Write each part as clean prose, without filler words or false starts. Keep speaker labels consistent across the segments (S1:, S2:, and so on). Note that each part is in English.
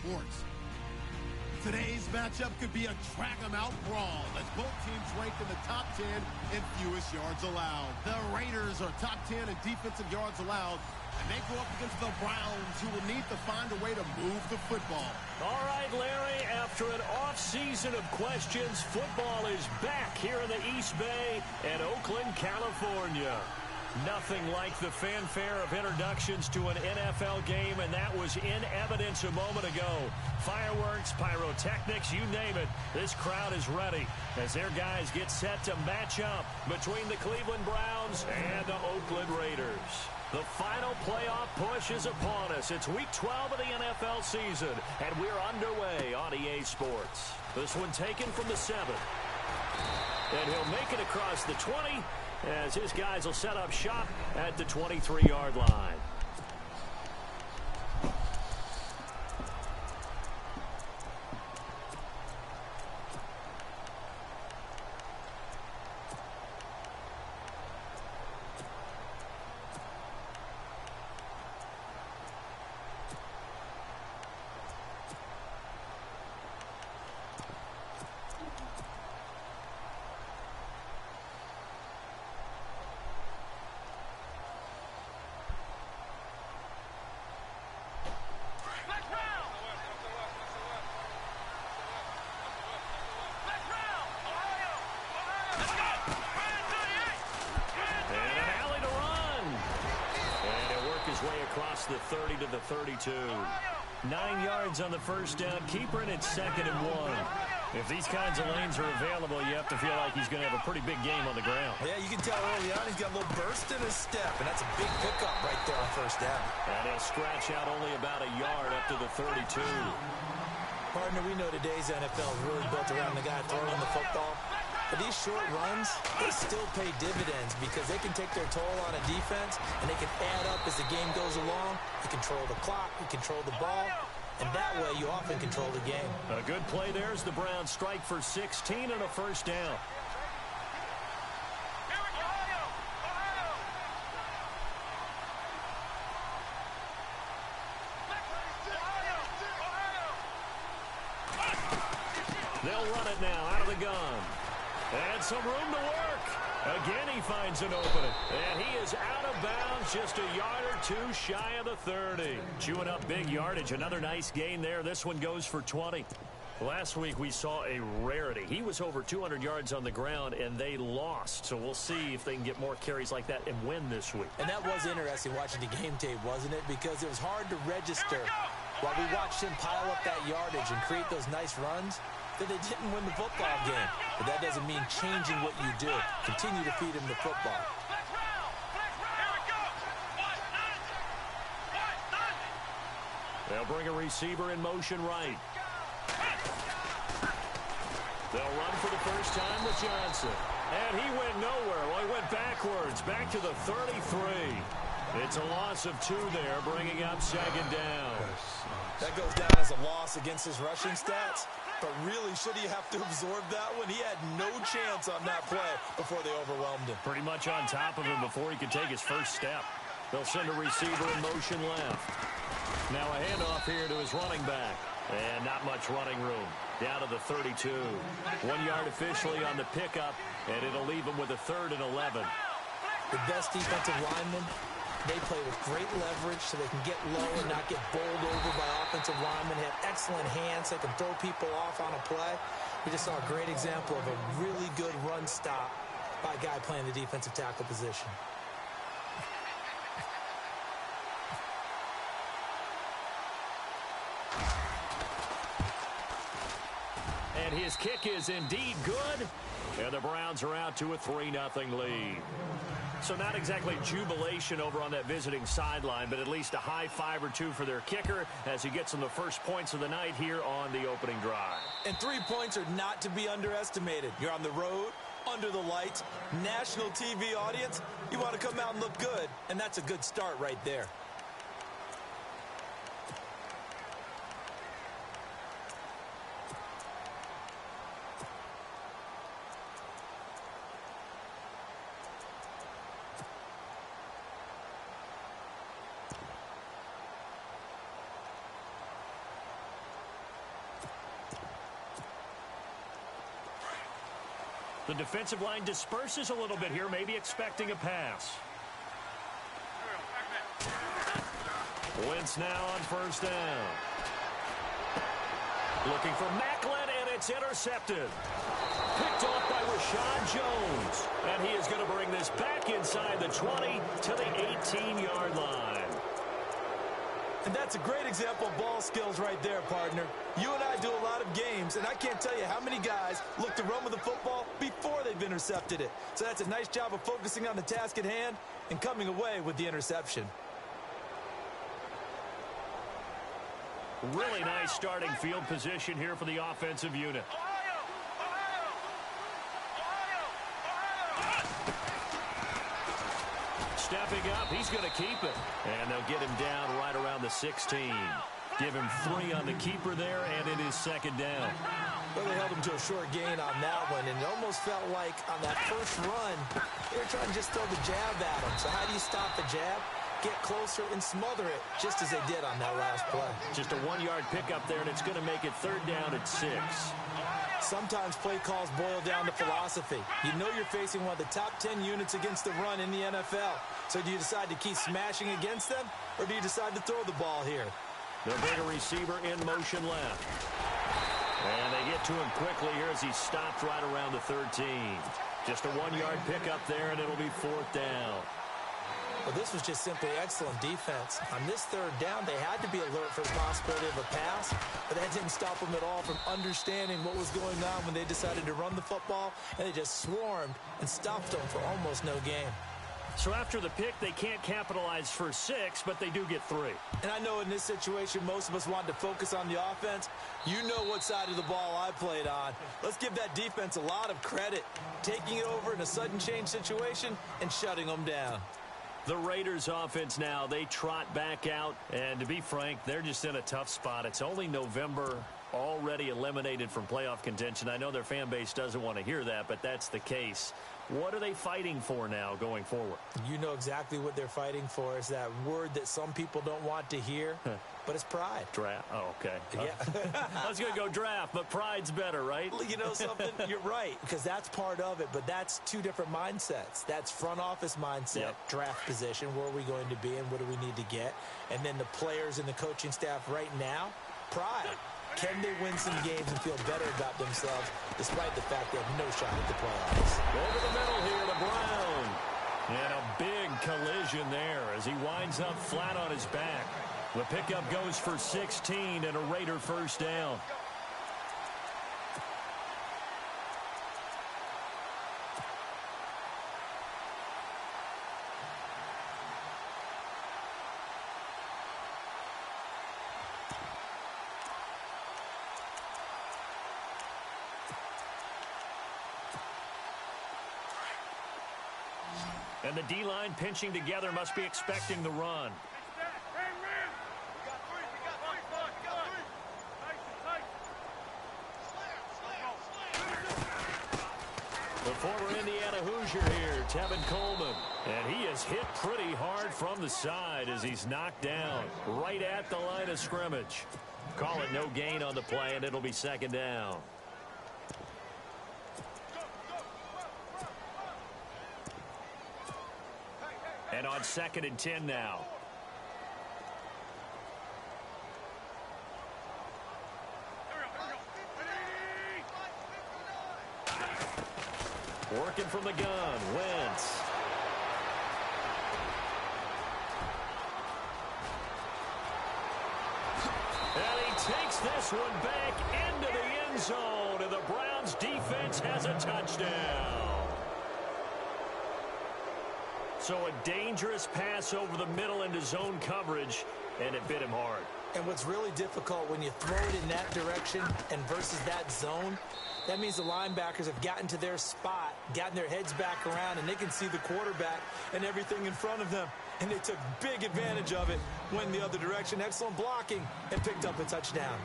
S1: sports. Today's matchup could be a track-em-out brawl as both teams rank in the top 10 in fewest yards allowed. The Raiders are top 10 in defensive yards allowed, and they go up against the Browns, who will need to find a way to move the football.
S2: All right, Larry, after an off-season of questions, football is back here in the East Bay and Oakland, California. Nothing like the fanfare of introductions to an NFL game, and that was in evidence a moment ago. Fireworks, pyrotechnics, you name it. This crowd is ready as their guys get set to match up between the Cleveland Browns and the Oakland Raiders. The final playoff push is upon us. It's week 12 of the NFL season, and we're underway on EA Sports. This one taken from the 7. And he'll make it across the 20 as his guys will set up shop at the 23-yard line. Across the 30 to the 32. 9 yards on the first down. Keeper, and it's 2nd and 1. If these kinds of lanes are available, you have to feel like he's going to have a pretty big game on the ground.
S3: Yeah, you can tell early on he's got a little burst in his step, and that's a big pickup right there on first down.
S2: And he'll scratch out only about a yard up to the 32.
S3: Partner, we know today's NFL is really built around the guy throwing the football. But these short runs, they still pay dividends because they can take their toll on a defense, and they can add up as the game goes along. You control the clock, you control the ball, and that way you often control the game.
S2: A good play there as the Browns strike for 16 and a first down. They'll run it now out of the gun. And some room to work. Again, he finds an opening. And he is out of bounds, just a yard or two shy of the 30. Chewing up big yardage. Another nice gain there. This one goes for 20. Last week we saw a rarity. He was over 200 yards on the ground, and they lost. So we'll see if they can get more carries like that and win this week.
S3: And that was interesting watching the game tape, wasn't it? Because it was hard to register while we watched him pile up that yardage and create those nice runs, that they didn't win the football game. But that doesn't mean changing what you do. Continue to feed him the football.
S2: They'll bring a receiver in motion right. They'll run for the first time with Johnson. And he went nowhere. Well, he went backwards, back to the 33. It's a loss of 2 there, bringing up 2nd down.
S3: That goes down as a loss against his rushing stats. But really, should he have to absorb that one? He had no chance on that play before they overwhelmed him.
S2: Pretty much on top of him before he could take his first step. They'll send a receiver in motion left. Now a handoff here to his running back. And not much running room. Down to the 32. 1 yard officially on the pickup, and it'll leave him with a 3rd and 11.
S3: The best defensive linemen, they play with great leverage so they can get low and not get bowled over by offensive linemen. They have excellent hands. They can throw people off on a play. We just saw a great example of a really good run stop by a guy playing the defensive tackle position.
S2: And his kick is indeed good. And the Browns are out to a 3-0 lead. So not exactly jubilation over on that visiting sideline, but at least a high 5 or 2 for their kicker as he gets them the first points of the night here on the opening drive.
S3: And 3 points are not to be underestimated. You're on the road, under the lights, national TV audience. You want to come out and look good, and that's a good start right there.
S2: The defensive line disperses a little bit here, maybe expecting a pass. Wentz now on first down. Looking for Maclin, and it's intercepted. Picked off by Rashad Jones. And he is going to bring this back inside the 20 to the 18-yard line.
S3: And that's a great example of ball skills right there, partner. You and I do a lot of games, and I can't tell you how many guys look to run with the football before they've intercepted it. So that's a nice job of focusing on the task at hand and coming away with the interception.
S2: Really nice starting field position here for the offensive unit. Stepping up, he's going to keep it. And they'll get him down right around the 16. Give him 3 on the keeper there, and it is second down.
S3: Well, they held him to a short gain on that one, and it almost felt like on that first run, they were trying to just throw the jab at him. So how do you stop the jab? Get closer and smother it, just as they did on that last play.
S2: Just a 1-yard pickup there, and it's going to make it third down at 6.
S3: Sometimes play calls boil down to philosophy. You know you're facing one of the top 10 units against the run in the NFL. So do you decide to keep smashing against them, or do you decide to throw the ball here?
S2: They'll bring a receiver in motion left. And they get to him quickly here as he stopped right around the 13. Just a 1-yard pickup there, and it'll be fourth down.
S3: Well, this was just simply excellent defense. On this third down, they had to be alert for the possibility of a pass, but that didn't stop them at all from understanding what was going on when they decided to run the football, and they just swarmed and stopped them for almost no gain.
S2: So after the pick, they can't capitalize for 6, but they do get 3.
S3: And I know in this situation, most of us want to focus on the offense. You know what side of the ball I played on. Let's give that defense a lot of credit, taking it over in a sudden change situation and shutting them down.
S2: The Raiders offense now, they trot back out, and to be frank, they're just in a tough spot. It's only November, already eliminated from playoff contention. I know their fan base doesn't want to hear that, but that's the case. What are they fighting for now going forward?
S3: You know exactly what they're fighting for. Is that word that some people don't want to hear, but it's pride.
S2: Draft. Oh, okay.
S3: Yeah.
S2: I was going to go draft, but pride's better, right?
S3: You know something? You're right, because that's part of it, but that's two different mindsets. That's front office mindset, draft position, where are we going to be and what do we need to get? And then the players and the coaching staff right now, pride. Can they win some games and feel better about themselves despite the fact they have no shot at the playoffs?
S2: Over the middle here to Brown. And a big collision there as he winds up flat on his back. The pickup goes for 16 and a Raider first down. And the D-line pinching together must be expecting the run. The former Indiana Hoosier here, Tevin Coleman. And he is hit pretty hard from the side as he's knocked down right at the line of scrimmage. Call it no gain on the play, and it'll be second down. And on 2nd and 10 now. Working from the gun, Wentz. And he takes this one back into the end zone, and the Browns defense has a touchdown. So a dangerous pass over the middle into zone coverage, and it bit him hard.
S3: And what's really difficult when you throw it in that direction and versus that zone, that means the linebackers have gotten to their spot, gotten their heads back around, and they can see the quarterback and everything in front of them. And they took big advantage of it, went the other direction, excellent blocking, and picked up a touchdown.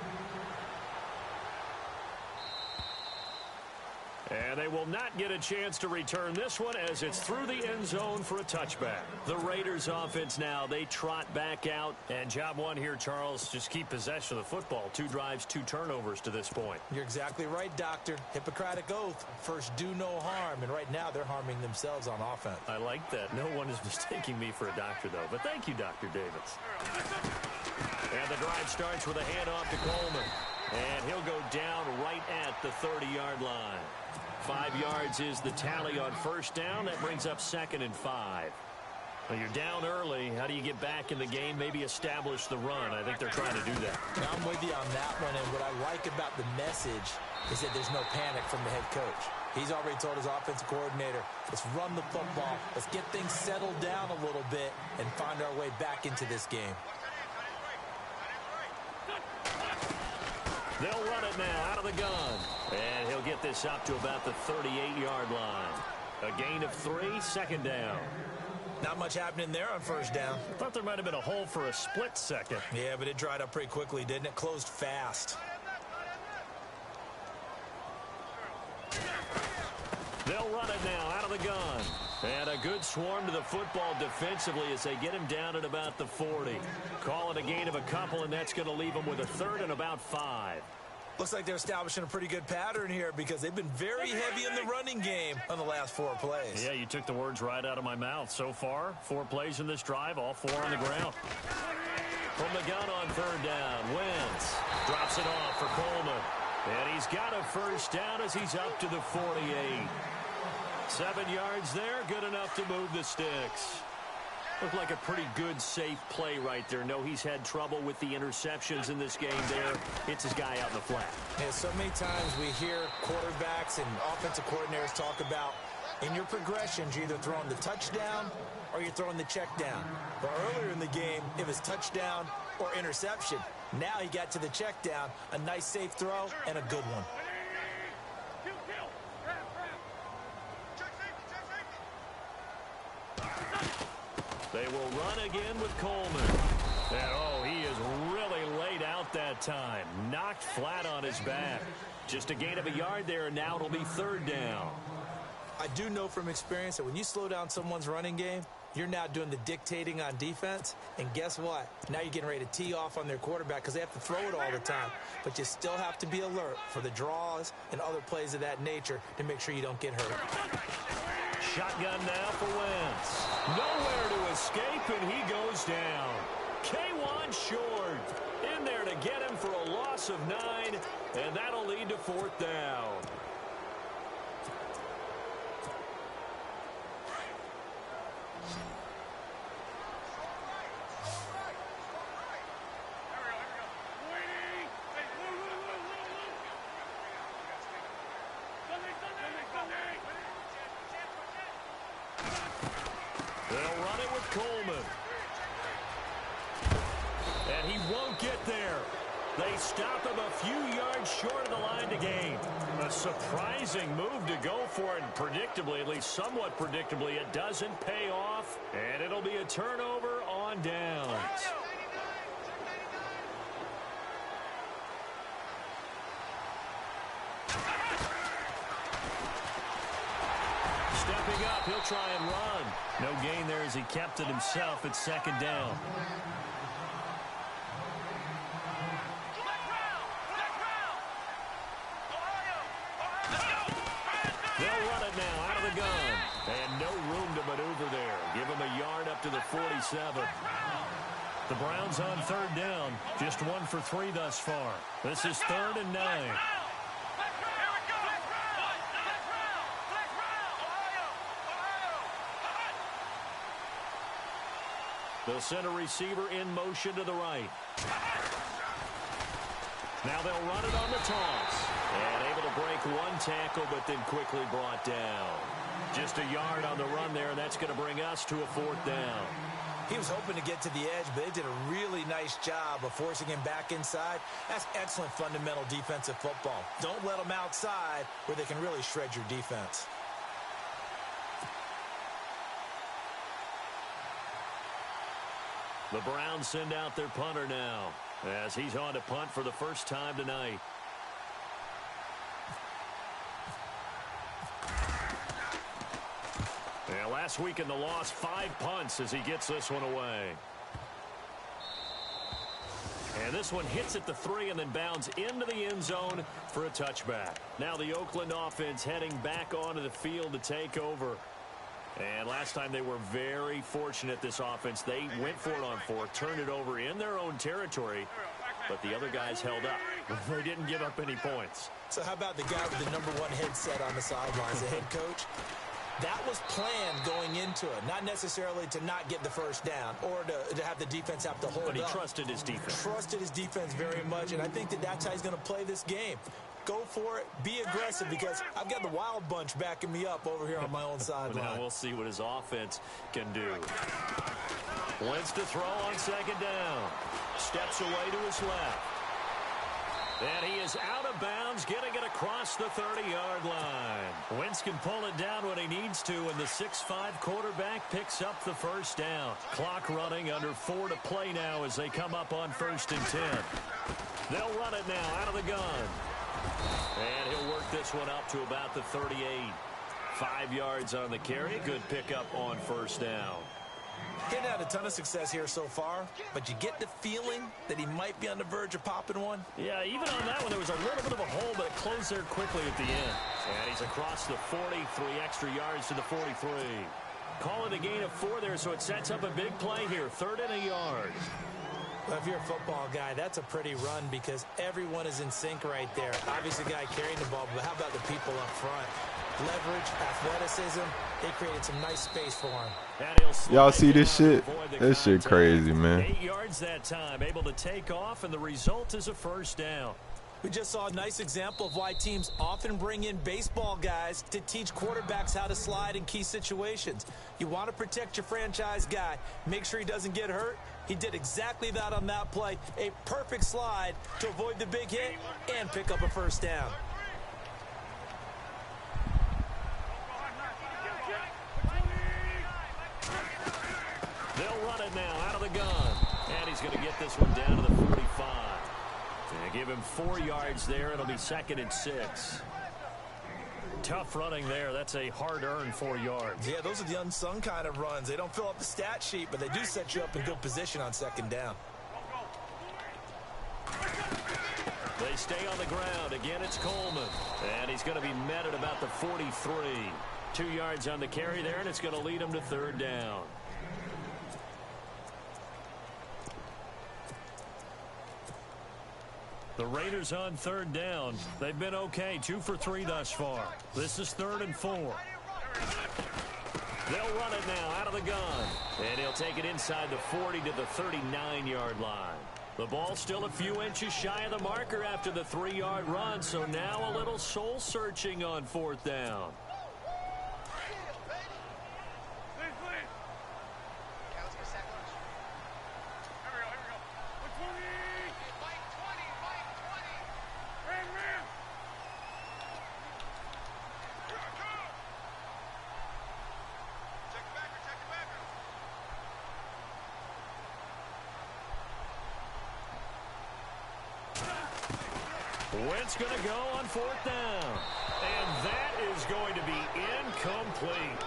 S2: And they will not get a chance to return this one as it's through the end zone for a touchback. The Raiders offense now, they trot back out. And job one here, Charles, just keep possession of the football. 2 drives, 2 turnovers to this point.
S3: You're exactly right, Doctor. Hippocratic oath. First, do no harm. And right now, they're harming themselves on offense.
S2: I like that. No one is mistaking me for a doctor, though. But thank you, Dr. Davis. And the drive starts with a handoff to Coleman. And he'll go down right at the 30-yard line. 5 yards is the tally on first down. That brings up 2nd and 5. Well, you're down early. How do you get back in the game? Maybe establish the run. I think they're trying to do that.
S3: I'm with you on that one. And what I like about the message is that there's no panic from the head coach. He's already told his offensive coordinator, let's run the football. Let's get things settled down a little bit and find our way back into this game.
S2: They'll run it now out of the gun. And he'll get this up to about the 38-yard line. A gain of 3, 2nd down.
S3: Not much happening there on first down.
S2: I thought there might have been a hole for a split second.
S3: Yeah, but it dried up pretty quickly, didn't it? Closed fast.
S2: They'll run it now out of the gun. And a good swarm to the football defensively as they get him down at about the 40. Call it a gain of a couple, and that's going to leave them with a 3rd and about 5.
S3: Looks like they're establishing a pretty good pattern here because they've been very heavy in the running game on the last 4 plays.
S2: Yeah, you took the words right out of my mouth. So far, 4 plays in this drive, all 4 on the ground. From the gun on 3rd down, Wentz drops it off for Coleman. And he's got a first down as he's up to the 48. 7 yards there, good enough to move the sticks. Looked like a pretty good, safe play right there. No, he's had trouble with the interceptions in this game there. It's his guy out in the flat.
S3: Yeah, so many times we hear quarterbacks and offensive coordinators talk about in your progressions, you're either throwing the touchdown or you're throwing the check down. But earlier in the game, it was touchdown or interception. Now he got to the check down, a nice safe throw, and a good one.
S2: They will run again with Coleman. And, oh, he is really laid out that time. Knocked flat on his back. Just a gain of a yard there, and now it'll be 3rd down.
S3: I do know from experience that when you slow down someone's running game, you're now doing the dictating on defense. And guess what? Now you're getting ready to tee off on their quarterback because they have to throw it all the time. But you still have to be alert for the draws and other plays of that nature to make sure you don't get hurt.
S2: Shotgun now for Wentz. Nowhere to escape, and he goes down. K1 short. In there to get him for a loss of 9, and that'll lead to 4th down. They'll run it with Coleman. And he won't get there. They stop him a few yards short of the line to gain. A surprising move to go for it. And predictably, at least somewhat predictably, it doesn't pay off. And it'll be a turnover on downs. Stepping up, he'll try and run. No gain there as he kept it himself at 2nd down. They'll run it now out of the gun. And no room to maneuver there. Give him a yard up to the 47. The Browns on 3rd down. Just 1 for 3 thus far. This is 3rd and 9. They'll send a receiver in motion to the right. Now they'll run it on the toss. And able to break 1 tackle, but then quickly brought down. Just a yard on the run there, and that's going to bring us to a 4th down.
S3: He was hoping to get to the edge, but they did a really nice job of forcing him back inside. That's excellent fundamental defensive football. Don't let them outside where they can really shred your defense.
S2: The Browns send out their punter now as he's on to punt for the first time tonight. Last week in the loss, 5 punts as he gets this one away. And this one hits at the 3 and then bounds into the end zone for a touchback. Now the Oakland offense heading back onto the field to take over. And last time they were very fortunate, this offense. They went for it on 4, turned it over in their own territory, but the other guys held up. They didn't give up any points.
S3: So how about the guy with the #1 headset on the sidelines, the head coach? That was planned going into it, not necessarily to not get the first down or to have the defense have to hold up.
S2: But he trusted his defense.
S3: Trusted his defense very much, and I think that's how he's going to play this game. Go for it, be aggressive, because I've got the wild bunch backing me up over here on my own sideline.
S2: Now we'll see what his offense can do. Wentz to throw on 2nd down. Steps away to his left. And he is out of bounds, getting it across the 30-yard line. Wentz can pull it down when he needs to, and the 6'5" quarterback picks up the first down. Clock running, under 4 to play now as they come up on 1st and 10. They'll run it now out of the gun. And he'll work this one up to about the 38. 5 yards on the carry. Good pickup on 1st down.
S3: He hadn't had a ton of success here so far, but you get the feeling that he might be on the verge of popping one.
S2: Yeah, even on that one, there was a little bit of a hole, but it closed there quickly at the end. And he's across the 40, 3 extra yards to the 43. Call it a gain of 4 there, so it sets up a big play here. 3rd and a yard.
S3: Well, if you're a football guy, that's a pretty run because everyone is in sync right there. Obviously, the guy carrying the ball, but how about the people up front? Leverage, athleticism, they created some nice space for him.
S4: Y'all see this shit? This shit crazy, man.
S2: 8 yards that time, able to take off, and the result is a 1st down.
S3: We just saw a nice example of why teams often bring in baseball guys to teach quarterbacks how to slide in key situations. You want to protect your franchise guy. Make sure he doesn't get hurt. He did exactly that on that play. A perfect slide to avoid the big hit and pick up a 1st down.
S2: They'll run it now out of the gun. And he's going to get this one down to the 45. And give him 4 yards there. It'll be 2nd and 6. Tough running there. That's a hard-earned 4 yards.
S3: Yeah, those are the unsung kind of runs. They don't fill up the stat sheet, but they do set you up in good position on 2nd down.
S2: They stay on the ground. Again, it's Coleman. And he's going to be met at about the 43. 2 yards on the carry there, and it's going to lead him to 3rd down. The Raiders on 3rd down. They've been okay, 2 for 3 thus far. This is 3rd and 4. They'll run it now out of the gun. And he'll take it inside the 40 to the 39-yard line. The ball still a few inches shy of the marker after the 3-yard run, so now a little soul-searching on 4th down. Wentz going to go on 4th down. And that is going to be incomplete.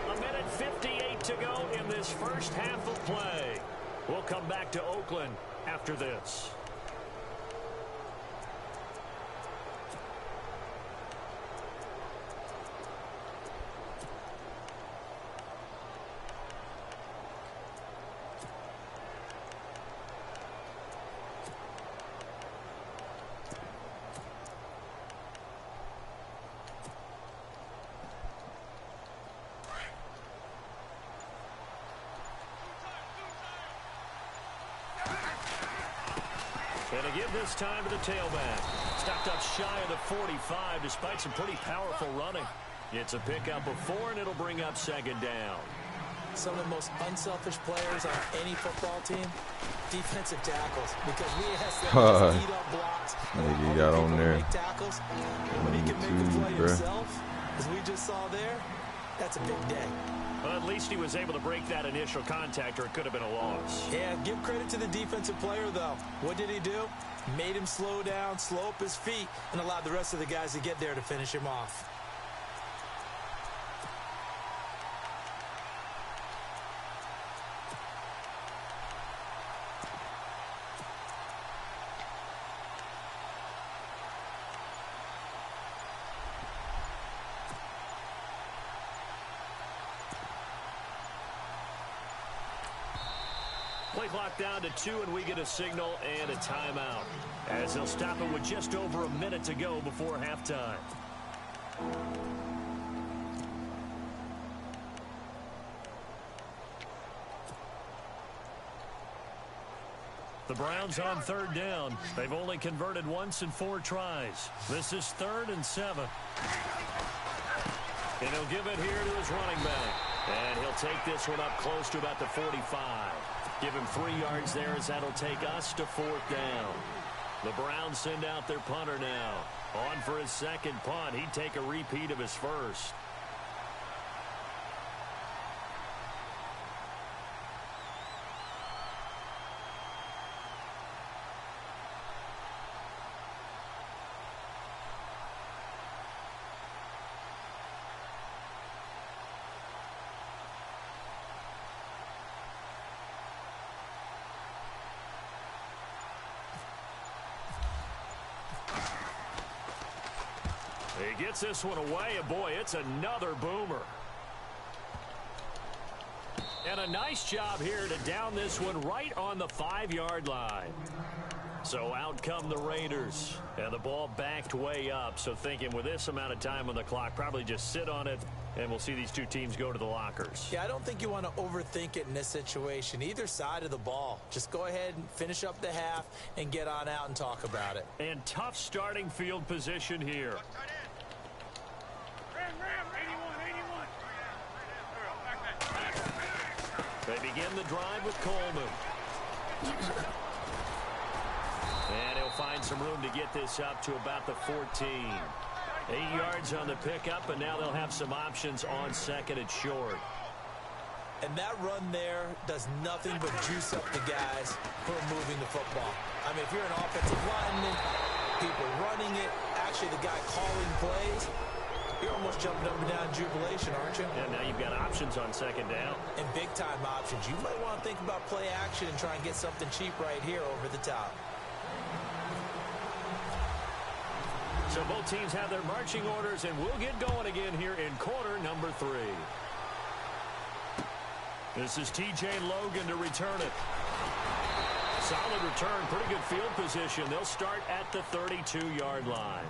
S2: 1:58 to go in this first half of play. We'll come back to Oakland after this. And to give this time to the tailback. Stopped up shy of the 45 despite some pretty powerful running. It's a pickup of 4, and it'll bring up 2nd down.
S3: Some of the most unselfish players on any football team, defensive tackles. Because we ask them to eat up blocks.
S4: Nigga got on there.
S3: Tackles. When he can make the play himself, as we just saw there, that's a big day.
S2: Well, at least he was able to break that initial contact, or it could have been a loss.
S3: Yeah, give credit to the defensive player, though. What did he do? Made him slow down, slow up his feet, and allowed the rest of the guys to get there to finish him off.
S2: Play clock down to 2, and we get a signal and a timeout, as they'll stop it with just over a minute to go before halftime. The Browns on third down. They've only converted once in 4 tries. This is 3rd and 7. And he'll give it here to his running back. And he'll take this one up close to about the 45. Give him 3 yards there, as that'll take us to 4th down. The Browns send out their punter now. On for his second punt. He'd take a repeat of his first. He gets this one away, and boy, it's another boomer. And a nice job here to down this one right on the 5-yard line. So out come the Raiders, and the ball backed way up. So thinking with this amount of time on the clock, probably just sit on it, and we'll see these two teams go to the lockers.
S3: Yeah, I don't think you want to overthink it in this situation. Either side of the ball. Just go ahead and finish up the half and get on out and talk about it.
S2: And tough starting field position here. They begin the drive with Coleman. And he'll find some room to get this up to about the 14. 8 yards on the pickup, and now they'll have some options on 2nd and short.
S3: And that run there does nothing but juice up the guys who are moving the football. I mean, if you're an offensive lineman, people running it, actually the guy calling plays, you're almost jumping up and down in jubilation, aren't you?
S2: And now you've got options on 2nd down.
S3: And big-time options. You might want to think about play action and try and get something cheap right here over the top.
S2: So both teams have their marching orders, and we'll get going again here in quarter number 3. This is T.J. Logan to return it. Solid return, pretty good field position. They'll start at the 32-yard line.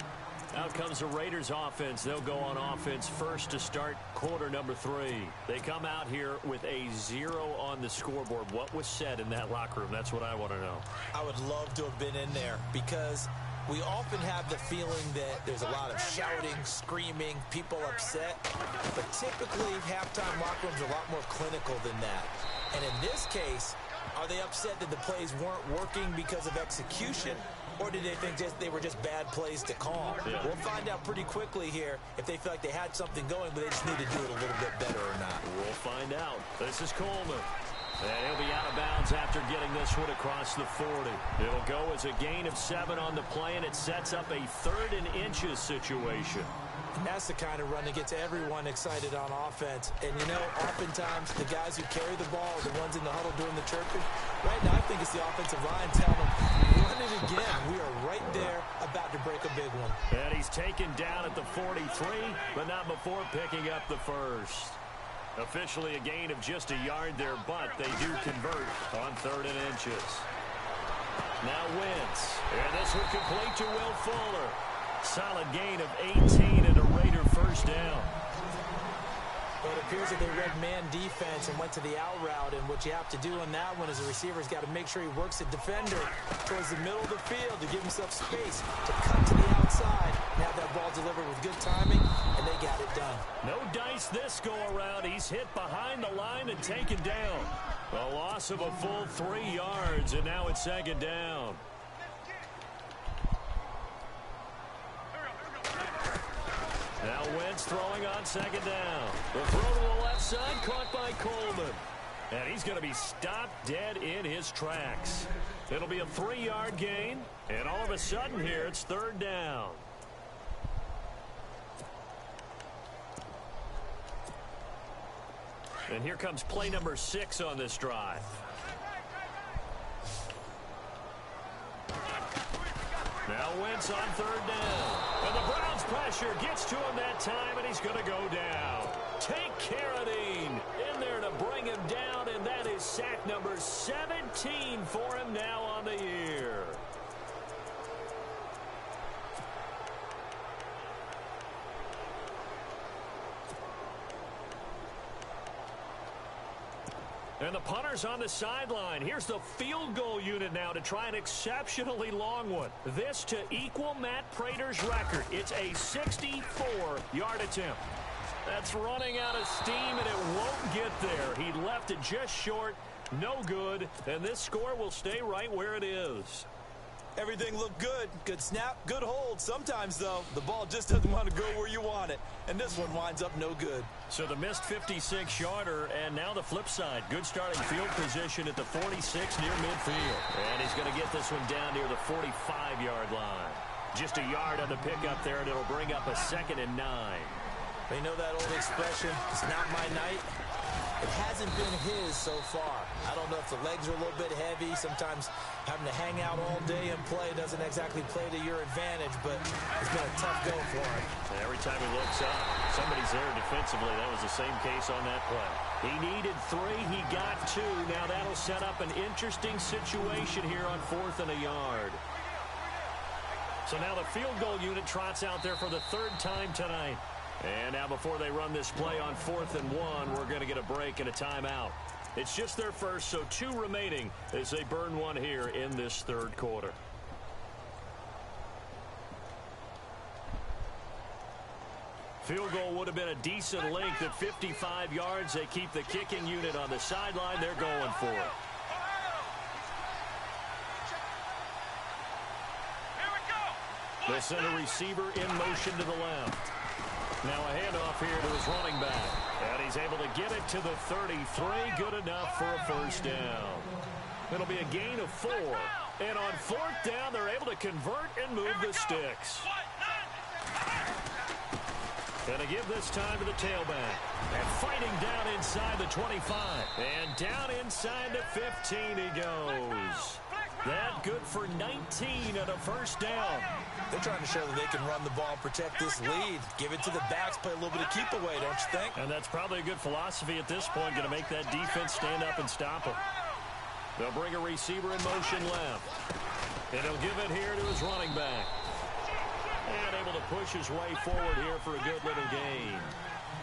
S2: Out comes the Raiders offense. They'll go on offense first to start quarter number 3. They come out here with a 0 on the scoreboard. What was said in that locker room? That's what I want to know.
S3: I would love to have been in there, because we often have the feeling that there's a lot of shouting, screaming, people upset. But typically, halftime locker rooms are a lot more clinical than that. And in this case, are they upset that the plays weren't working because of execution? Or did they think they were just bad plays to call? Yeah. We'll find out pretty quickly here if they feel like they had something going, but they just need to do it a little bit better or not.
S2: We'll find out. This is Coleman. And he'll be out of bounds after getting this one across the 40. It'll go as a gain of 7 on the play, and it sets up a 3rd and inches situation.
S3: And that's the kind of run that gets everyone excited on offense. And, you know, oftentimes the guys who carry the ball are the ones in the huddle doing the chirping. Right now, I think it's the offensive line telling them, run it again. We are right there about to break a big one.
S2: And he's taken down at the 43, but not before picking up the first. Officially a gain of just a yard there, but they do convert on 3rd and inches. Now Wentz. And this one complete to Will Fuller. Solid gain of 18 and a Raider first down.
S3: Well, it appears that they read man defense and went to the out route, and what you have to do on that one is the receiver's got to make sure he works the defender towards the middle of the field to give himself space to cut to the outside and have that ball delivered with good timing, and they got it done.
S2: No dice this go-around. He's hit behind the line and taken down. A loss of a full 3 yards, and now it's 2nd down. Now Wentz throwing on 2nd down. The throw to the left side, caught by Coleman. And he's going to be stopped dead in his tracks. It'll be a 3-yard gain, and all of a sudden here it's 3rd down. And here comes play number 6 on this drive. Now Wentz on 3rd down. And the Browns pressure gets to him that time, and he's going to go down. Take Carradine in there to bring him down, and that is sack number 17 for him now on the year. And the punter's on the sideline. Here's the field goal unit now to try an exceptionally long one. This to equal Matt Prater's record. It's a 64-yard attempt. That's running out of steam, and it won't get there. He left it just short. No good. And this score will stay right where it is.
S3: Everything looked good. Good snap, good hold. Sometimes, though, the ball just doesn't want to go where you want it. And this one winds up no good.
S2: So the missed 56-yarder, and now the flip side. Good starting field position at the 46 near midfield. And he's going to get this one down near the 45-yard line. Just a yard on the pickup there, and it'll bring up a 2nd and 9.
S3: They know that old expression, it's not my night. It hasn't been his so far. I don't know if the legs are a little bit heavy. Sometimes having to hang out all day and play doesn't exactly play to your advantage, but it's been a tough go for him.
S2: And every time he looks up, somebody's there defensively. That was the same case on that play. He needed 3. He got 2. Now that'll set up an interesting situation here on 4th and a yard. So now the field goal unit trots out there for the 3rd time tonight. And now before they run this play on 4th and 1, we're going to get a break and a timeout. It's just their first, so 2 remaining as they burn one here in this 3rd quarter. Field goal would have been a decent length at 55 yards. They keep the kicking unit on the sideline. They're going for it. They'll send a receiver in motion to the left. Now a handoff here to his running back. And he's able to get it to the 33. Good enough for a 1st down. It'll be a gain of 4. And on 4th down, they're able to convert and move the sticks. Gonna give this time to the tailback. And fighting down inside the 25. And down inside the 15 he goes. That good for 19 and a 1st down.
S3: They're trying to show that they can run the ball and protect this lead. Give it to the backs, play a little bit of keep away, don't you think?
S2: And that's probably a good philosophy at this point, going to make that defense stand up and stop them. They'll bring a receiver in motion left. And he'll give it here to his running back. And able to push his way forward here for a good little gain.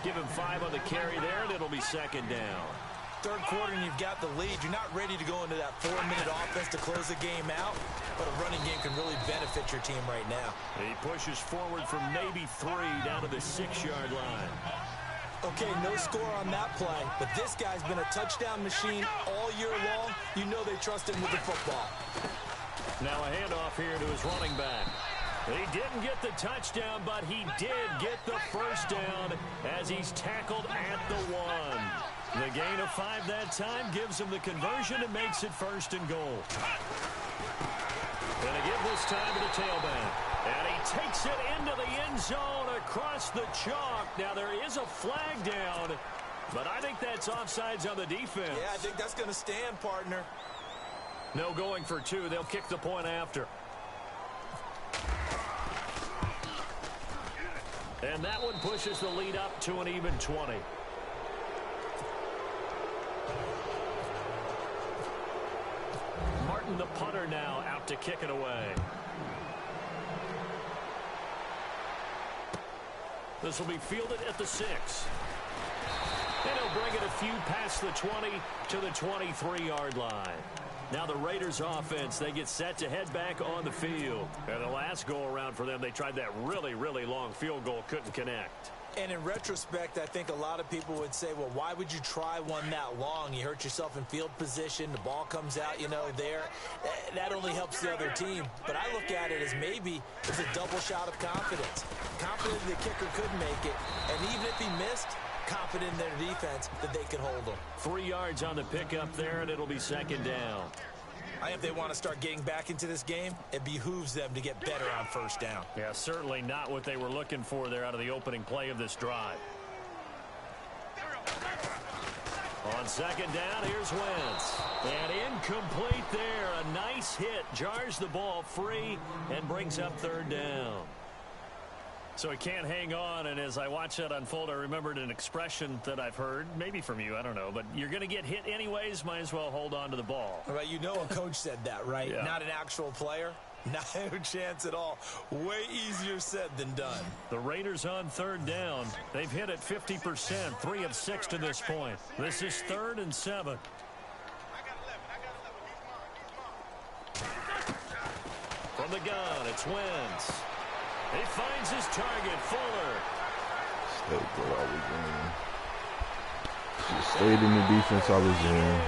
S2: Give him 5 on the carry there, and it'll be 2nd down.
S3: 3rd quarter and you've got the lead. You're not ready to go into that 4-minute offense to close the game out, but a running game can really benefit your team right now.
S2: He pushes forward from maybe 3 down to the 6-yard line.
S3: Okay, no score on that play, but this guy's been a touchdown machine all year long. You know they trust him with the football.
S2: Now a handoff here to his running back. He didn't get the touchdown, but he did get the 1st down as he's tackled at the 1. The gain of 5 that time gives him the conversion and makes it 1st and goal. Going to give this time to the tailback. And he takes it into the end zone across the chalk. Now there is a flag down, but I think that's offsides on the defense.
S3: Yeah, I think that's going to stand, partner.
S2: No going for 2. They'll kick the point after. And that one pushes the lead up to an even 20. Martin, the punter, now out to kick it away. This will be fielded at the 6. And he'll bring it a few past the 20 to the 23-yard line. Now the Raiders offense, they get set to head back on the field. And the last go-around for them, they tried that really, really long field goal, couldn't connect.
S3: And in retrospect, I think a lot of people would say, well, why would you try one that long? You hurt yourself in field position. The ball comes out, you know, there. That only helps the other team. But I look at it as maybe it's a double shot of confidence. Confident the kicker could make it. And even if he missed, confident in their defense that they could hold him.
S2: 3 yards on the pickup there, and it'll be 2nd down.
S3: I think if they want to start getting back into this game, it behooves them to get better on 1st down.
S2: Yeah, certainly not what they were looking for there out of the opening play of this drive. On 2nd down, here's Wentz. And incomplete there. A nice hit. Jars the ball free and brings up 3rd down. So he can't hang on, and as I watch that unfold, I remembered an expression that I've heard, maybe from you, I don't know, but you're going to get hit anyways, might as well hold on to the ball.
S3: Well, you know a coach said that, right?
S2: Yeah.
S3: Not an actual player. No chance at all. Way easier said than done.
S2: The Raiders on third down. They've hit it 50%, 3 of 6 to this point. This is 3rd and 7. From the gun, it's Wentz. He finds his target, Fuller.
S4: Stayed what I was in. Just stayed in the defense I was in.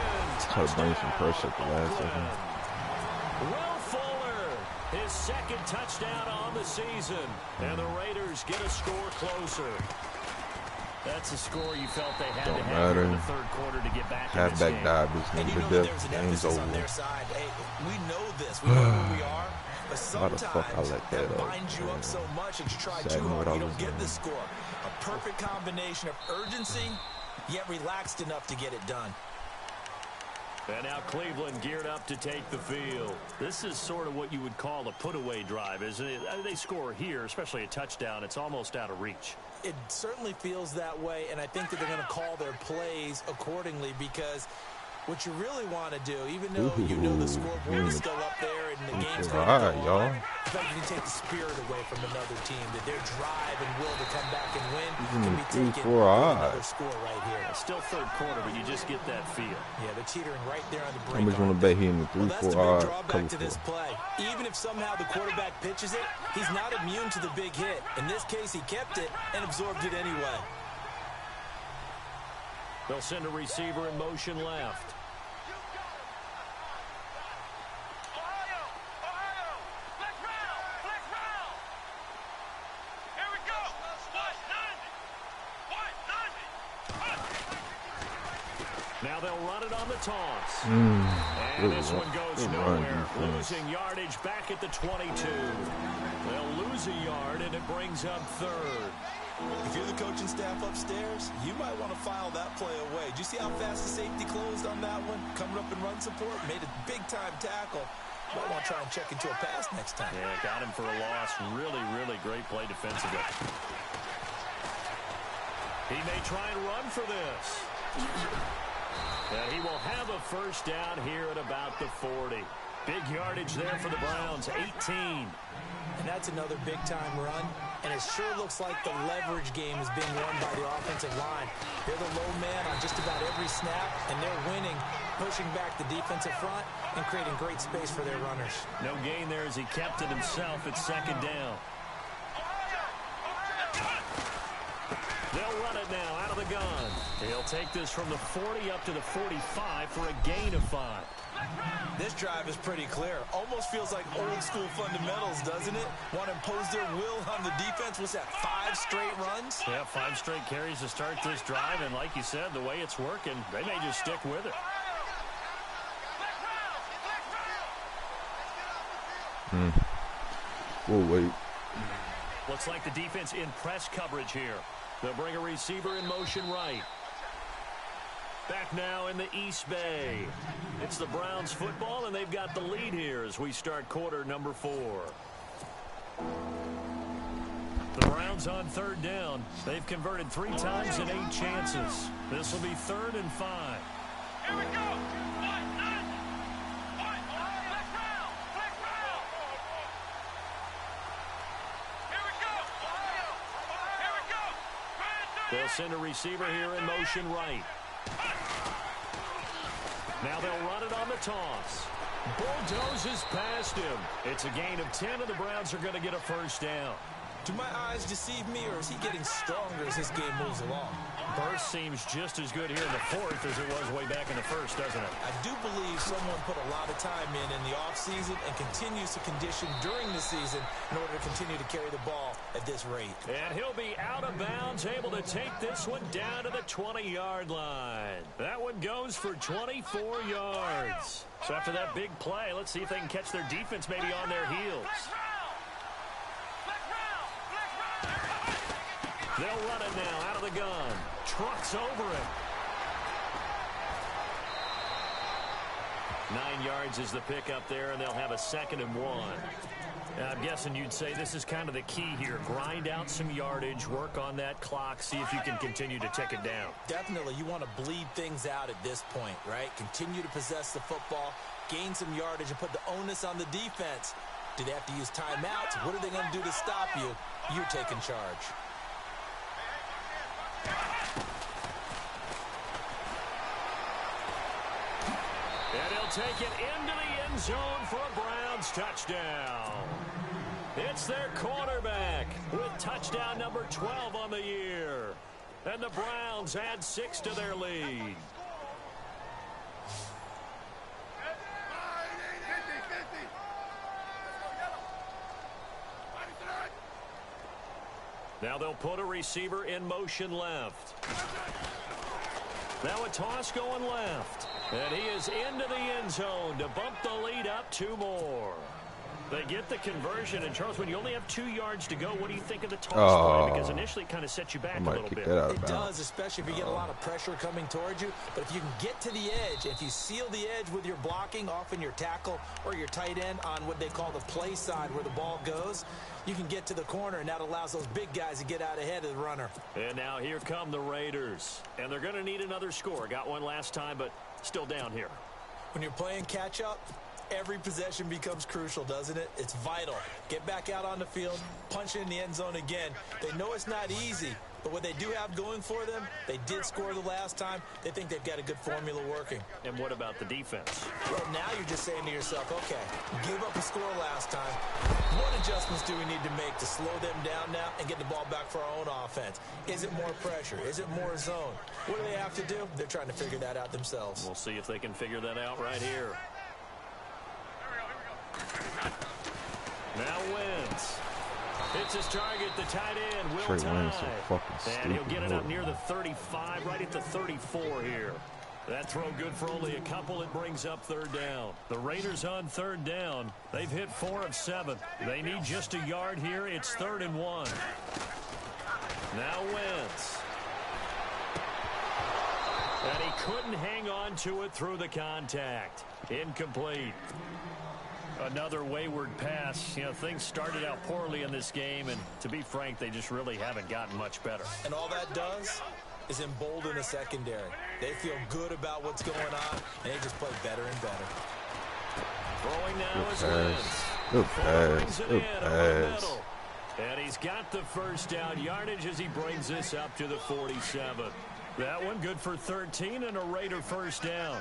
S4: Try to bring some pressure at the last second.
S2: Will Fuller, his 2nd touchdown on the season. And the Raiders get a score closer. That's a score you felt they had to have in the 3rd quarter to get back in this game.
S4: Halfback died this nigga to death. Game's over.
S3: On their side. Hey, we know this. We know where we are. But sometimes that binds you up so much that you try too hard, you don't get the score. A perfect combination of urgency, yet relaxed enough to get it done.
S2: And now Cleveland geared up to take the field. This is sort of what you would call a put-away drive, isn't it? They score here, especially a touchdown. It's almost out of reach.
S3: It certainly feels that way, and I think that they're going to call their plays accordingly because what you really want to do, even though you know the scoreboard is still up there and the game's going to go on, I think you can take the spirit away from another team, that their drive and will to come back and win can be taken with another score right here.
S2: It's still 3rd quarter, but you just get that feel.
S3: Yeah, they're teetering right there on the brink.
S4: I'm just going to bet he in the 3-4
S3: that's the big drawback to this play. Even if somehow the quarterback pitches it, he's not immune to the big hit. In this case, he kept it and absorbed it anyway.
S2: They'll send a receiver in motion left. Now they'll run it on the toss. And this one goes nowhere. Losing yardage back at the 22. They'll lose a yard, and it brings up 3rd.
S3: If you're the coaching staff upstairs, you might want to file that play away. Did you see how fast the safety closed on that one? Coming up in run support, made a big-time tackle. Might want to try and check into a pass next time.
S2: Yeah, got him for a loss. Really, really great play defensively. He may try and run for this. And he will have a 1st down here at about the 40. Big yardage there for the Browns, 18.
S3: And that's another big-time run. And it sure looks like the leverage game is being won by the offensive line. They're the low man on just about every snap, and they're winning, pushing back the defensive front and creating great space for their runners.
S2: No gain there as he kept it himself at 2nd down. They'll run it now out of the gun. He'll take this from the 40 up to the 45 for a gain of 5.
S3: This drive is pretty clear. Almost feels like old-school fundamentals, doesn't it? Want to impose their will on the defense. What's that, 5 straight runs?
S2: Yeah, 5 straight carries to start this drive. And like you said, the way it's working, they may just stick with it.
S4: We'll wait.
S2: Looks like the defense in press coverage here. They'll bring a receiver in motion right. Back now in the East Bay. It's the Browns football, and they've got the lead here as we start quarter number 4. The Browns on 3rd down. They've converted 3 times in 8 chances. This will be 3rd and 5. Here we go. They'll send a receiver here in motion right. Now they'll run it on the toss. Bulldozes past him. It's a gain of 10, and the Browns are going to get a 1st down.
S3: Do my eyes deceive me, or is he getting stronger as this game moves along?
S2: Burst seems just as good here in the 4th as it was way back in the 1st, doesn't it?
S3: I do believe someone put a lot of time in the offseason and continues to condition during the season in order to continue to carry the ball at this rate.
S2: And he'll be out of bounds, able to take this one down to the 20-yard line. That one goes for 24 yards. So after that big play, let's see if they can catch their defense maybe on their heels. They'll run it now out of the gun. Trucks over it. 9 yards is the pickup there, and they'll have a 2nd and 1. I'm guessing you'd say this is kind of the key here. Grind out some yardage, work on that clock, see if you can continue to tick it down.
S3: Definitely, you want to bleed things out at this point, right? Continue to possess the football, gain some yardage, and put the onus on the defense. Do they have to use timeouts? What are they going to do to stop you? You're taking charge.
S2: And he'll take it into the end zone for a Browns touchdown. It's their quarterback with touchdown number 12 on the year. And the Browns add 6 to their lead. Now they'll put a receiver in motion left. Now a toss going left. And he is into the end zone to bump the lead up 2 more. They get the conversion. And, Charles, when you only have 2 yards to go, what do you think of the toss play? Because initially it kind of sets you back a little bit.
S3: It does, especially if you get a lot of pressure coming towards you. But if you can get to the edge, if you seal the edge with your blocking, often your tackle or your tight end on what they call the play side where the ball goes, you can get to the corner, and that allows those big guys to get out ahead of the runner.
S2: And now here come the Raiders. And they're going to need another score. Got one last time, but still down here.
S3: When you're playing catch-up, every possession becomes crucial, doesn't it? It's vital. Get back out on the field, punch it in the end zone again. They know it's not easy, but what they do have going for them, they did score the last time. They think they've got a good formula working.
S2: And what about the defense?
S3: Well, now you're just saying to yourself, okay, give up a score last time. What adjustments do we need to make to slow them down now and get the ball back for our own offense? Is it more pressure? Is it more zone? What do they have to do? They're trying to figure that out themselves.
S2: We'll see if they can figure that out right here. Now Wentz. It's his target, the tight end, Will Tye. And he'll get it up near the 35, right at the 34 here. That throw good for only a couple. It brings up 3rd down. The Raiders on 3rd down. They've hit 4 of 7. They need just a yard here. It's 3rd and 1. Now Wentz. And he couldn't hang on to it through the contact. Incomplete. Another wayward pass. You know, things started out poorly in this game, and to be frank, they just really haven't gotten much better.
S3: And all that does is embolden the secondary. They feel good about what's going on, and they just play better and better.
S2: Throwing now is Wentz.
S4: Good pass. Good pass.
S2: And he's got the first down yardage as he brings this up to the 47. That one good for 13 and a Raider first down.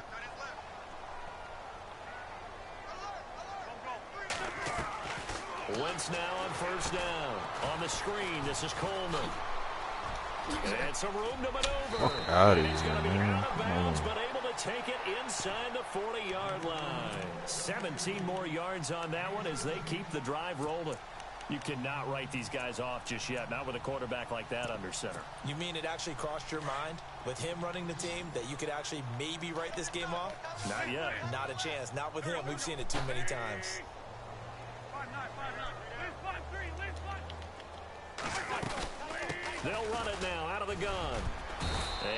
S2: Wentz now on first down. On the screen, this is Coleman. And some room to maneuver. He's going to be out of bounds, but able to take it inside the 40-yard line. 17 more yards on that one as they keep the drive rolling. You cannot write these guys off just yet, not with a quarterback like that under center.
S3: You mean it actually crossed your mind with him running the team that you could actually maybe write this game off?
S2: Not yet.
S3: Not a chance. Not with him. We've seen it too many times.
S2: They'll run it now out of the gun.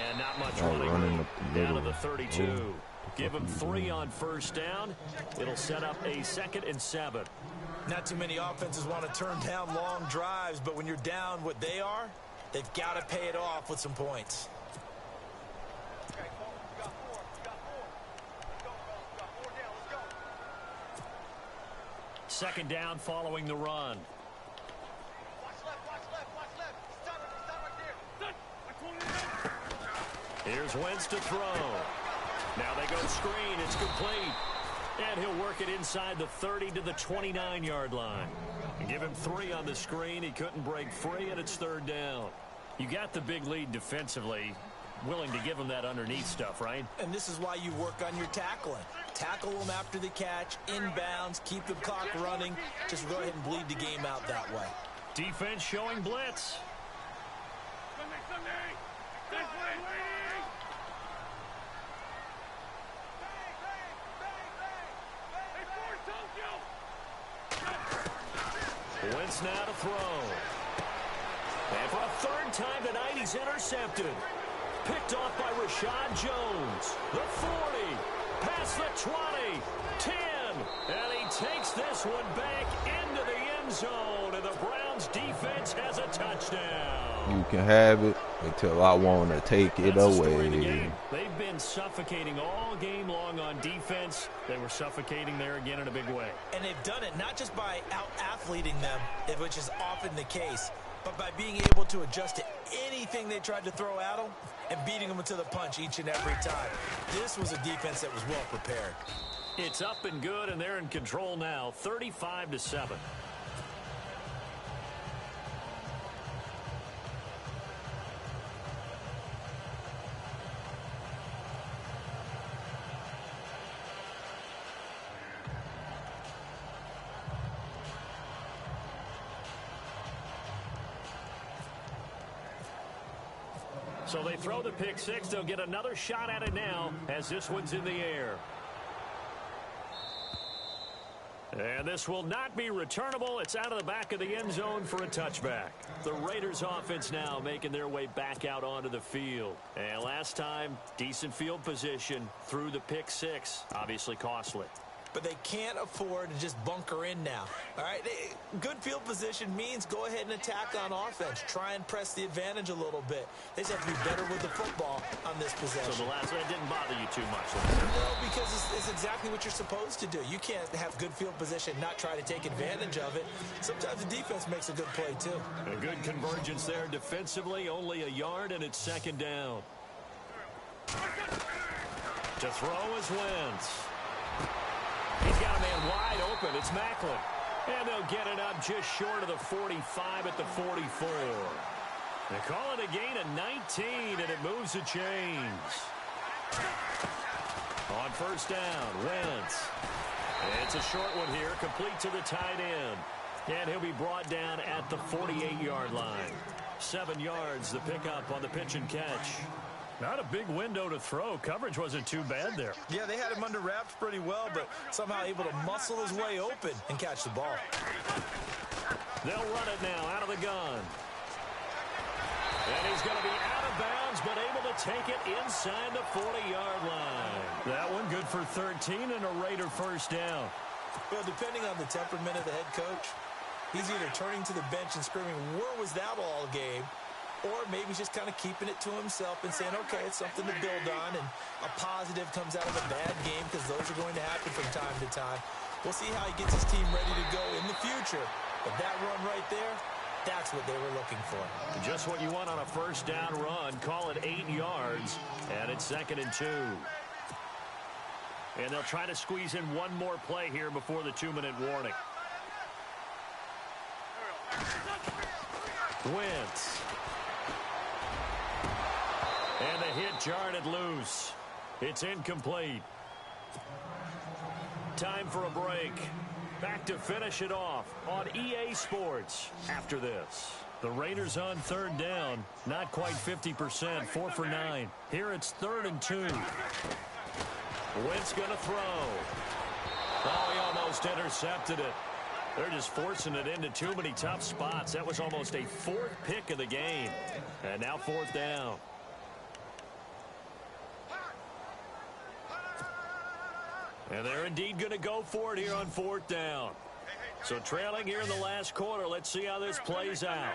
S2: And not much running down to the 32. Give him 3 on first down. It'll set up a 2nd and 7.
S3: Not too many offenses want to turn down long drives, but when you're down what they are, they've got to pay it off with some points.
S2: Second down following the run. Here's Wentz to throw. Now they go screen. It's complete. And he'll work it inside the 30 to the 29-yard line. Give him 3 on the screen. He couldn't break free, and it's 3rd down. You got the big lead defensively. Willing to give him that underneath stuff, right?
S3: And this is why you work on your tackling. Tackle them after the catch, inbounds, keep the clock running. Just go ahead and bleed the game out that way.
S2: Defense showing blitz. Wentz now to throw. And for a 3rd time tonight, he's intercepted. Picked off by Rashad Jones. The 40. Past the 20. 10. And he takes this one back into the end zone, and the Browns defense has a touchdown.
S4: You can have it until I want to take it away.
S2: They've been suffocating all game long on defense. They were suffocating there again in a big way.
S3: And they've done it not just by out-athleting them, which is often the case, but by being able to adjust to anything they tried to throw at them and beating them to the punch each and every time. This was a defense that was well prepared.
S2: It's up and good, and they're in control now, 35-7. So they throw the pick six. They'll get another shot at it now as this one's in the air. And this will not be returnable. It's out of the back of the end zone for a touchback. The Raiders offense now making their way back out onto the field. And last time, decent field position through the pick six. Obviously costly.
S3: But they can't afford to just bunker in now. All right, good field position means go ahead and attack on offense. Try and press the advantage a little bit. They just have to be better with the football on this possession.
S2: So the last one didn't bother you too much.
S3: No, because it's exactly what you're supposed to do. You can't have good field position, not try to take advantage of it. Sometimes the defense makes a good play, too.
S2: A good convergence there defensively, only a yard, and it's second down. To throw is Wentz. He's got a man wide open. It's Macklin. And they'll get it up just short of the 45 at the 44. They call it a gain of 19, and it moves the chains. On first down, Wentz. It's a short one here, complete to the tight end. And he'll be brought down at the 48-yard line. 7 yards, the pickup on the pitch and catch. Not a big window to throw. Coverage wasn't too bad there.
S3: Yeah, they had him under wraps pretty well, but somehow able to muscle his way open and catch the ball.
S2: They'll run it now out of the gun. And he's going to be out of bounds, but able to take it inside the 40-yard line. That one good for 13 and a Raider first down.
S3: Well, depending on the temperament of the head coach, he's either turning to the bench and screaming, where was that all game? Or maybe he's just kind of keeping it to himself and saying, okay, it's something to build on, and a positive comes out of a bad game because those are going to happen from time to time. We'll see how he gets his team ready to go in the future. But that run right there, that's what they were looking for.
S2: Just what you want on a first down run. Call it 8 yards, and it's 2nd and 2. And they'll try to squeeze in one more play here before the 2-minute warning. Wentz. And the hit jarred loose. It's incomplete. Time for a break. Back to finish it off on EA Sports after this. The Raiders on third down. Not quite 50%. 4 for 9. Here it's 3rd and 2. Wentz going to throw. Oh, he almost intercepted it. They're just forcing it into too many tough spots. That was almost a 4th pick of the game. And now 4th down. And they're indeed going to go for it here on 4th down. So trailing here in the last quarter. Let's see how this plays out.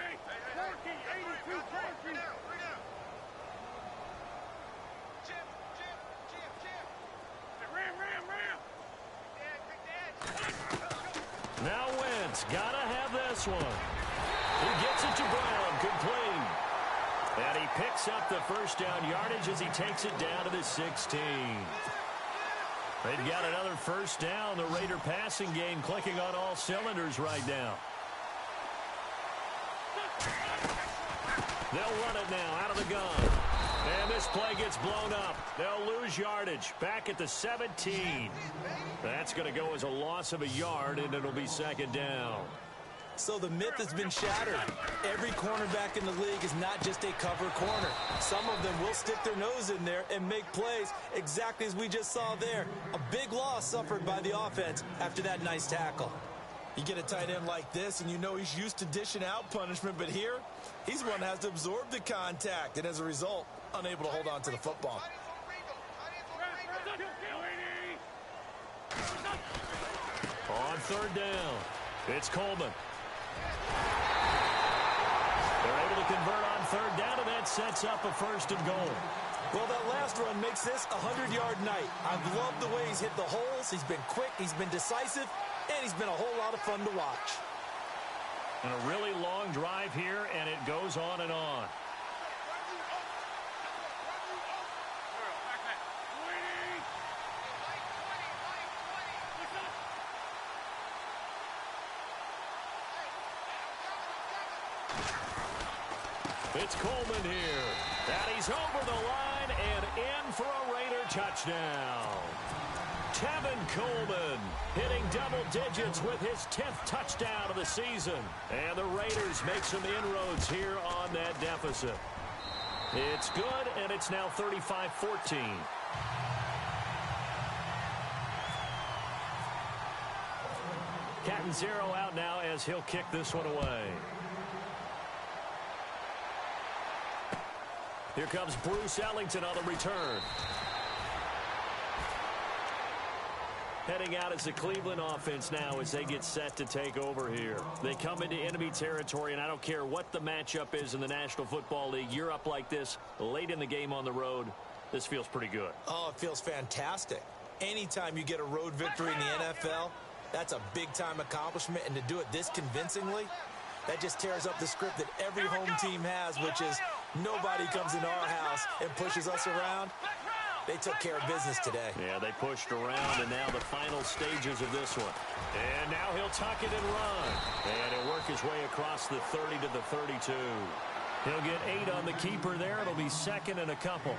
S2: Now Wentz, gotta have this one. He gets it to Brown, complete. And he picks up the first down yardage as he takes it down to the 16. They've got another first down. The Raider passing game clicking on all cylinders right now. They'll run it now out of the gun. And this play gets blown up. They'll lose yardage back at the 17. That's going to go as a loss of a yard, and it'll be 2nd down.
S3: So the myth has been shattered. Every cornerback in the league is not just a cover corner. Some of them will stick their nose in there and make plays exactly as we just saw there. A big loss suffered by the offense after that nice tackle. You get a tight end like this, and you know he's used to dishing out punishment, but here, he's one that has to absorb the contact, and as a result, unable to hold on to the football.
S2: On third down, it's Coleman. They're able to convert on third down, and that sets up a first and goal.
S3: Well, that last run makes this a 100-yard night. I've loved the way he's hit the holes. He's been quick, he's been decisive, and he's been a whole lot of fun to watch.
S2: And a really long drive here, and it goes on and on. It's Coleman here. And he's over the line and in for a Raider touchdown. Tevin Coleman hitting double digits with his 10th touchdown of the season. And the Raiders make some inroads here on that deficit. It's good, and it's now 35-14. Catanzaro out now as he'll kick this one away. Here comes Bruce Ellington on the return. Heading out is the Cleveland offense now as they get set to take over here. They come into enemy territory, and I don't care what the matchup is in the National Football League. You're up like this late in the game on the road. This feels pretty good.
S3: Oh, it feels fantastic. Anytime you get a road victory in the NFL, that's a big-time accomplishment, and to do it this convincingly, that just tears up the script that every home team has, which is nobody comes into our house and pushes us around. They took care of business today.
S2: Yeah, they pushed around, and now the final stages of this one. And now he'll tuck it and run. And he'll work his way across the 30 to the 32. He'll get 8 on the keeper there. It'll be second and a couple.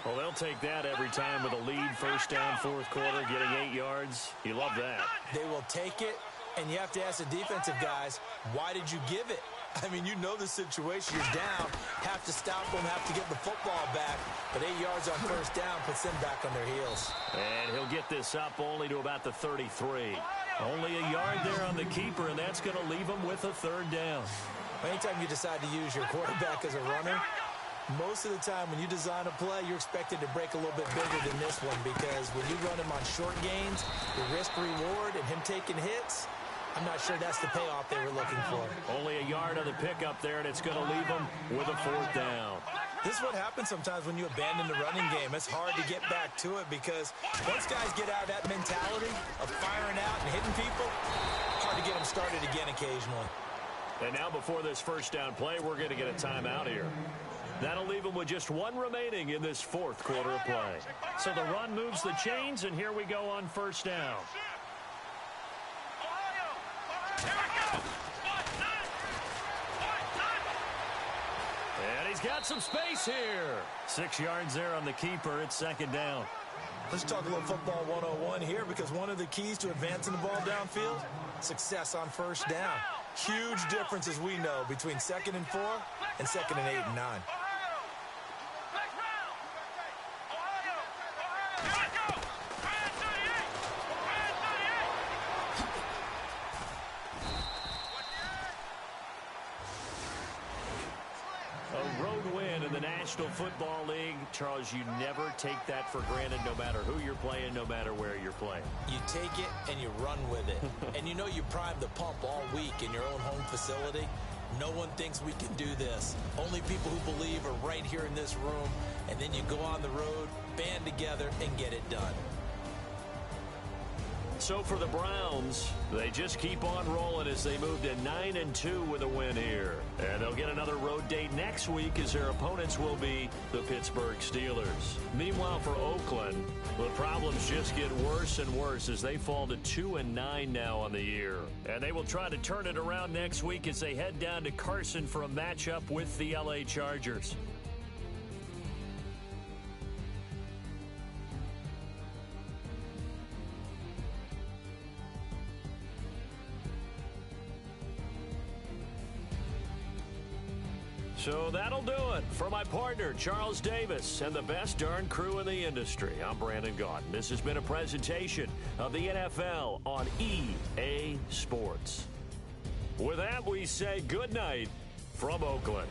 S2: Well, they'll take that every time with a lead, first down, fourth quarter, getting 8 yards. You love that.
S3: They will take it, and you have to ask the defensive guys, why did you give it? I mean, you know the situation. You're down, have to stop them, have to get the football back. But 8 yards on first down puts them back on their heels.
S2: And he'll get this up only to about the 33. Only a yard there on the keeper, and that's going to leave him with a third down.
S3: Anytime you decide to use your quarterback as a runner, most of the time when you design a play, you're expected to break a little bit bigger than this one, because when you run him on short gains, the risk-reward and him taking hits, I'm not sure that's the payoff they were looking for.
S2: Only a yard on the pickup there, and it's going to leave them with a fourth down.
S3: This is what happens sometimes when you abandon the running game. It's hard to get back to it because once guys get out of that mentality of firing out and hitting people, hard to get them started again occasionally.
S2: And now before this first down play, we're going to get a timeout here. That'll leave them with just 1 remaining in this fourth quarter of play. So the run moves the chains, and here we go on first down. And he's got some space here. 6 yards there on the keeper. It's second down.
S3: Let's talk a little football 101 here, because one of the keys to advancing the ball downfield, success on first down. Huge difference, as we know, between 2nd and 4 and 2nd and 8 and 9.
S2: A road win in the National Football League. Charles, you never take that for granted, no matter who you're playing, no matter where you're playing.
S3: You take it and you run with it. And you know you primed the pump all week in your own home facility. No one thinks we can do this. Only people who believe are right here in this room. And then you go on the road, band together, and get it done.
S2: So for the Browns, they just keep on rolling as they move to 9-2 with a win here. And they'll get another road date next week as their opponents will be the Pittsburgh Steelers. Meanwhile, for Oakland, the problems just get worse and worse as they fall to 2-9 now on the year. And they will try to turn it around next week as they head down to Carson for a matchup with the LA Chargers. So that'll do it. For my partner, Charles Davis, and the best darn crew in the industry, I'm Brandon Gaudin. This has been a presentation of the NFL on EA Sports. With that, we say good night from Oakland.